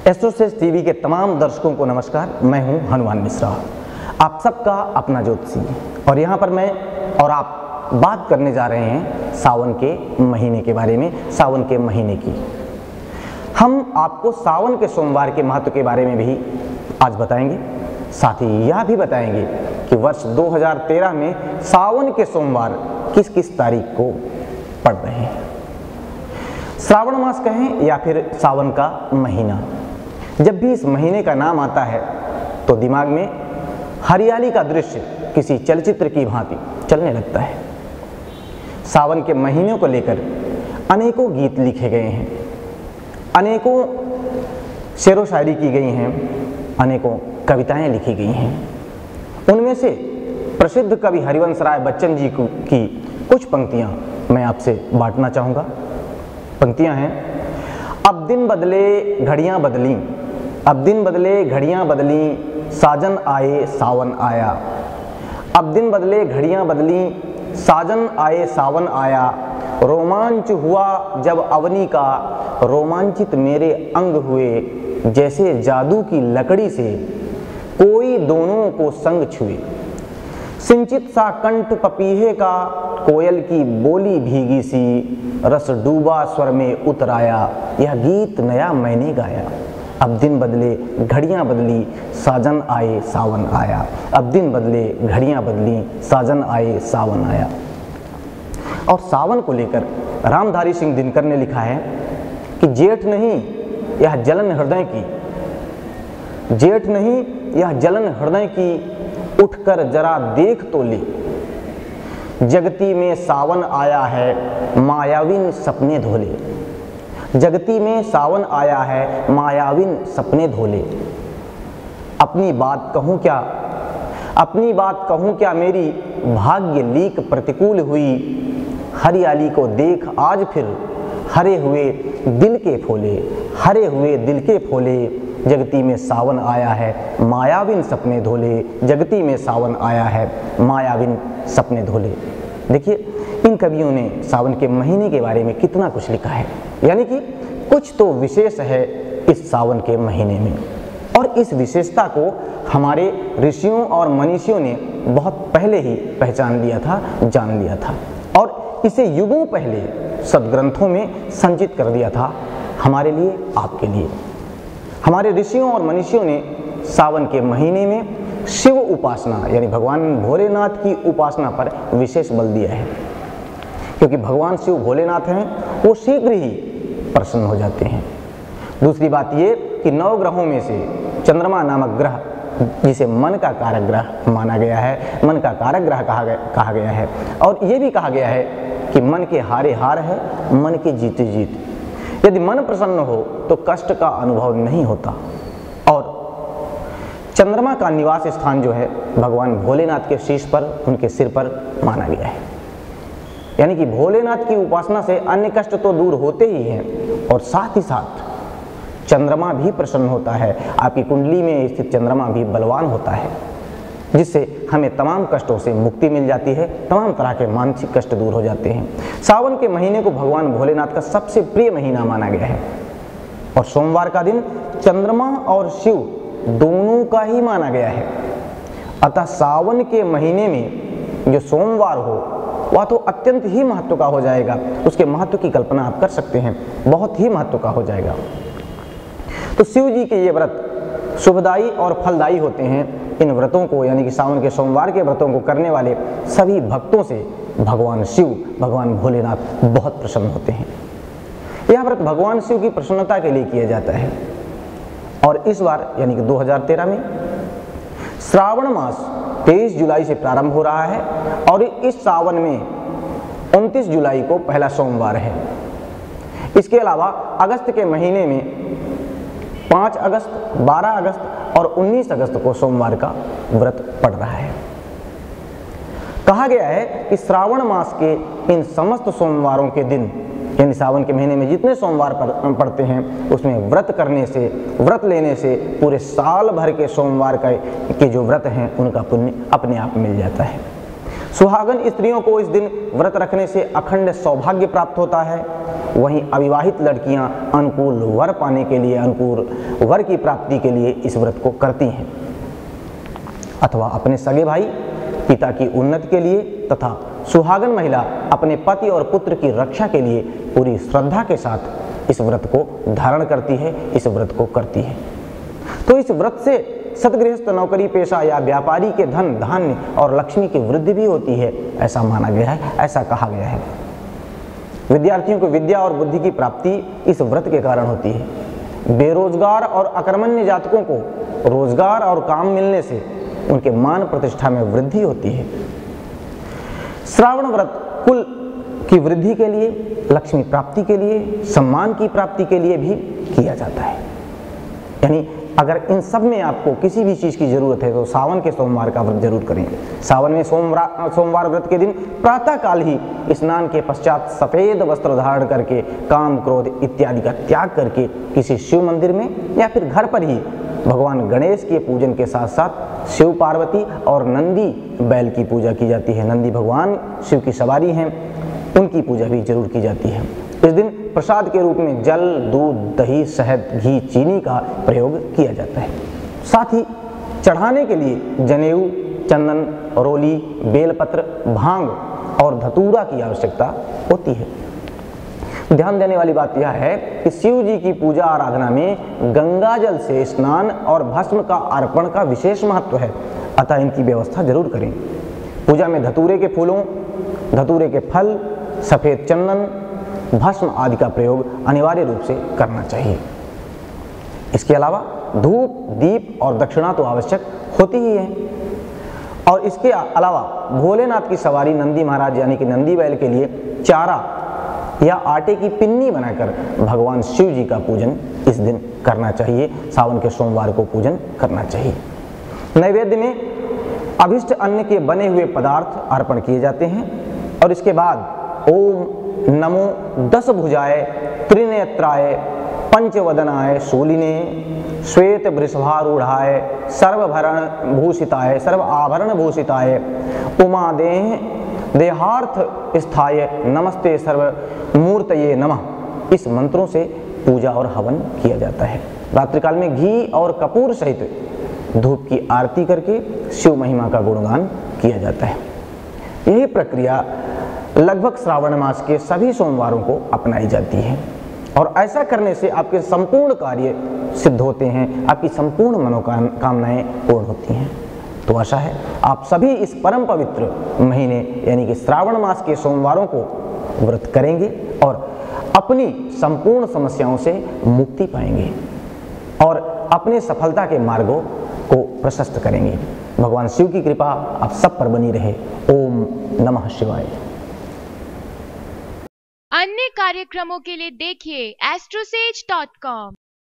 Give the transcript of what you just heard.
AstroSage TV के तमाम दर्शकों को नमस्कार। मैं हूं हनुमान मिश्रा, आप सबका अपना ज्योतिषी। और यहां पर मैं और आप बात करने जा रहे हैं सावन के महीने के बारे में। सावन के महीने की हम आपको सावन के सोमवार के महत्व के बारे में भी आज बताएंगे। साथ ही यह भी बताएंगे कि वर्ष 2013 में सावन के सोमवार किस किस तारीख को पड़ रहे हैं। श्रावण मास कहें या फिर सावन का महीना, जब भी इस महीने का नाम आता है तो दिमाग में हरियाली का दृश्य किसी चलचित्र की भांति चलने लगता है। सावन के महीने को लेकर अनेकों गीत लिखे गए हैं, अनेकों शेरो शायरी की गई हैं, अनेकों कविताएं लिखी गई हैं। उनमें से प्रसिद्ध कवि हरिवंश राय बच्चन जी की कुछ पंक्तियां मैं आपसे बांटना चाहूँगा। पंक्तियां हैं: अब दिन बदले घड़ियां बदली, अब दिन बदले घड़ियां बदली, साजन आए सावन आया। अब दिन बदले घड़ियां बदली, साजन आए सावन आया। रोमांच हुआ जब अवनी का, रोमांचित मेरे अंग हुए। जैसे जादू की लकड़ी से कोई दोनों को संग छुए। सिंचित सा कंठ पपीहे का, कोयल की बोली भीगी सी। रस डूबा स्वर में उतराया, यह गीत नया मैंने गाया। अब दिन बदले घड़ियां बदली, साजन आए सावन आया। अब दिन बदले घड़ियां बदली, साजन आए सावन आया। और सावन को लेकर रामधारी सिंह दिनकर ने लिखा है कि जेठ नहीं यह जलन हृदय की, जेठ नहीं यह जलन हृदय की, उठकर जरा देख तो ले। जगती में सावन आया है, मायाविन सपने धोले। जगती में सावन आया है, मायाविन सपने धोले। अपनी बात कहूँ क्या, अपनी बात कहूँ क्या, मेरी भाग्य लीक प्रतिकूल हुई। हरियाली को देख आज फिर, हरे हुए दिल के फूले, हरे हुए दिल के फूले। जगती में सावन आया है, मायाविन सपने धोले। जगती में सावन आया है, मायाविन सपने धोले। देखिए, इन कवियों ने सावन के महीने के बारे में कितना कुछ लिखा है, यानी कि कुछ तो विशेष है इस सावन के महीने में। और इस विशेषता को हमारे ऋषियों और मनीषियों ने बहुत पहले ही पहचान लिया था, जान लिया था, और इसे युगों पहले सदग्रंथों में संचित कर दिया था हमारे लिए, आपके लिए। हमारे ऋषियों और मनीषियों ने सावन के महीने में शिव उपासना यानी भगवान भोलेनाथ की उपासना पर विशेष बल दिया है, क्योंकि भगवान शिव भोलेनाथ हैं, वो शीघ्र ही प्रसन्न हो जाते हैं। दूसरी बात ये कि 9 ग्रहों में से चंद्रमा नामक ग्रह, जिसे मन का कारक ग्रह माना गया है, मन का कारक ग्रह कहा गया है। और ये भी कहा गया है कि मन के हारे हार है, मन के जीते जीत। यदि मन प्रसन्न हो तो कष्ट का अनुभव नहीं होता। और चंद्रमा का निवास स्थान जो है भगवान भोलेनाथ के शीश पर, उनके सिर पर माना गया है। यानी कि भोलेनाथ की उपासना से अन्य कष्ट तो दूर होते ही हैं, और साथ ही साथ चंद्रमा भी प्रसन्न होता है। आपकी कुंडली में स्थित चंद्रमा भी बलवान होता है, जिससे हमें तमाम कष्टों से मुक्ति मिल जाती है, तमाम तरह के मानसिक कष्ट दूर हो जाते हैं। सावन के महीने को भगवान भोलेनाथ का सबसे प्रिय महीना माना गया है, और सोमवार का दिन चंद्रमा और शिव दोनों का ही माना गया है। अतः सावन के महीने में जो सोमवार हो वह तो अत्यंत ही महत्व का हो जाएगा। उसके महत्व की कल्पना आप कर सकते हैं, बहुत ही महत्व का हो जाएगा। तो शिव जी के ये व्रत शुभदायी और फलदायी होते हैं। इन व्रतों को यानी कि सावन के सोमवार के व्रतों को करने वाले सभी भक्तों से भगवान शिव, भगवान भोलेनाथ बहुत प्रसन्न होते हैं। यह व्रत भगवान शिव की प्रसन्नता के लिए किया जाता है। और इस बार यानी कि 2013 में श्रावण मास 23 जुलाई से प्रारंभ हो रहा है, और इस सावन में 29 जुलाई को पहला सोमवार है। इसके अलावा अगस्त के महीने में 5 अगस्त, 12 अगस्त और 19 अगस्त को सोमवार का व्रत पड़ रहा है। कहा गया है कि श्रावण मास के इन समस्त सोमवारों के दिन, यानी सावन के महीने में जितने सोमवार पड़ते हैं, उसमें व्रत करने से, व्रत लेने से पूरे साल भर के सोमवार के जो व्रत हैं उनका पुण्य अपने आप मिल जाता है। सुहागन स्त्रियों को इस दिन व्रत रखने से अखंड सौभाग्य प्राप्त होता है। वहीं अविवाहित लड़कियां अनुकूल वर पाने के लिए, अनुकूल वर की प्राप्ति के लिए इस व्रत को करती हैं, अथवा अपने सगे भाई पिता की उन्नति के लिए तथा सुहागन महिला अपने पति और पुत्र की रक्षा के लिए पूरी श्रद्धा के साथ इस व्रत को धारण करती है, इस व्रत को करती है। तो इस व्रत से सतगृहस्थ, नौकरी पेशा या व्यापारी के धन धान्य और लक्ष्मी की वृद्धि भी होती है, ऐसा माना गया है, ऐसा कहा गया है। विद्यार्थियों को विद्या और बुद्धि की प्राप्ति इस व्रत के कारण होती है। बेरोजगार और अकर्मण्य जातकों को रोजगार और काम मिलने से उनके मान प्रतिष्ठा में वृद्धि होती है। श्रावण व्रत कुल की वृद्धि के लिए, लक्ष्मी प्राप्ति के लिए, सम्मान की प्राप्ति के लिए भी किया जाता है। यानी अगर इन सब में आपको किसी भी चीज़ की जरूरत है तो सावन के सोमवार का व्रत जरूर करें। सावन में सोमवार व्रत के दिन प्रातः काल ही स्नान के पश्चात सफ़ेद वस्त्र धारण करके काम क्रोध इत्यादि का त्याग करके किसी शिव मंदिर में या फिर घर पर ही भगवान गणेश के पूजन के साथ साथ शिव पार्वती और नंदी बैल की पूजा की जाती है। नंदी भगवान शिव की सवारी हैं, उनकी पूजा भी जरूर की जाती है। इस दिन प्रसाद के रूप में जल, दूध, दही, शहद, घी, चीनी का प्रयोग किया जाता है। साथ ही चढ़ाने के लिए जनेऊ, चंदन, रोली, बेलपत्र, भांग और धतूरा की आवश्यकता होती है। ध्यान देने वाली बात यह है कि शिव जी की पूजा आराधना में गंगा जल से स्नान और भस्म का अर्पण का विशेष महत्व है, अतः इनकी व्यवस्था जरूर करें। पूजा में धतूरे के फूलों, धतूरे के फल, सफ़ेद चंदन, भस्म आदि का प्रयोग अनिवार्य रूप से करना चाहिए। इसके अलावा धूप, दीप और दक्षिणा तो आवश्यक होती ही है। और इसके अलावा भोलेनाथ की सवारी नंदी महाराज यानी कि नंदी बैल के लिए चारा या आटे की पिन्नी बनाकर भगवान शिव जी का पूजन इस दिन करना चाहिए। सावन के सोमवार को पूजन करना चाहिए। नैवेद्य में अभिष्ट अन्न के बने हुए पदार्थ अर्पण किए जाते हैं और इसके बाद ओम नमो 10 भुजाय त्रिनेत्राय पंचवदनाय शूलिने श्वेत वृषभारूढ़ाय सर्वभरण भूषिताय सर्व आभरण भूषिताय उमा देहार्थ स्थाय नमस्ते सर्व मूर्तये नमः। इस मंत्रों से पूजा और हवन किया जाता है। रात्रिकाल में घी और कपूर सहित धूप की आरती करके शिव महिमा का गुणगान किया जाता है। यही प्रक्रिया लगभग श्रावण मास के सभी सोमवारों को अपनाई जाती है और ऐसा करने से आपके संपूर्ण कार्य सिद्ध होते हैं, आपकी संपूर्ण मनोकामनाएं पूर्ण होती हैं। तो आशा है आप सभी इस परम पवित्र महीने यानी कि श्रावण मास के सोमवारों को व्रत करेंगे और अपनी संपूर्ण समस्याओं से मुक्ति पाएंगे और अपने सफलता के मार्गों को प्रशस्त करेंगे। भगवान शिव की कृपा आप सब पर बनी रहे। ओम नमः शिवाय। अन्य कार्यक्रमों के लिए देखिए astrosage.com।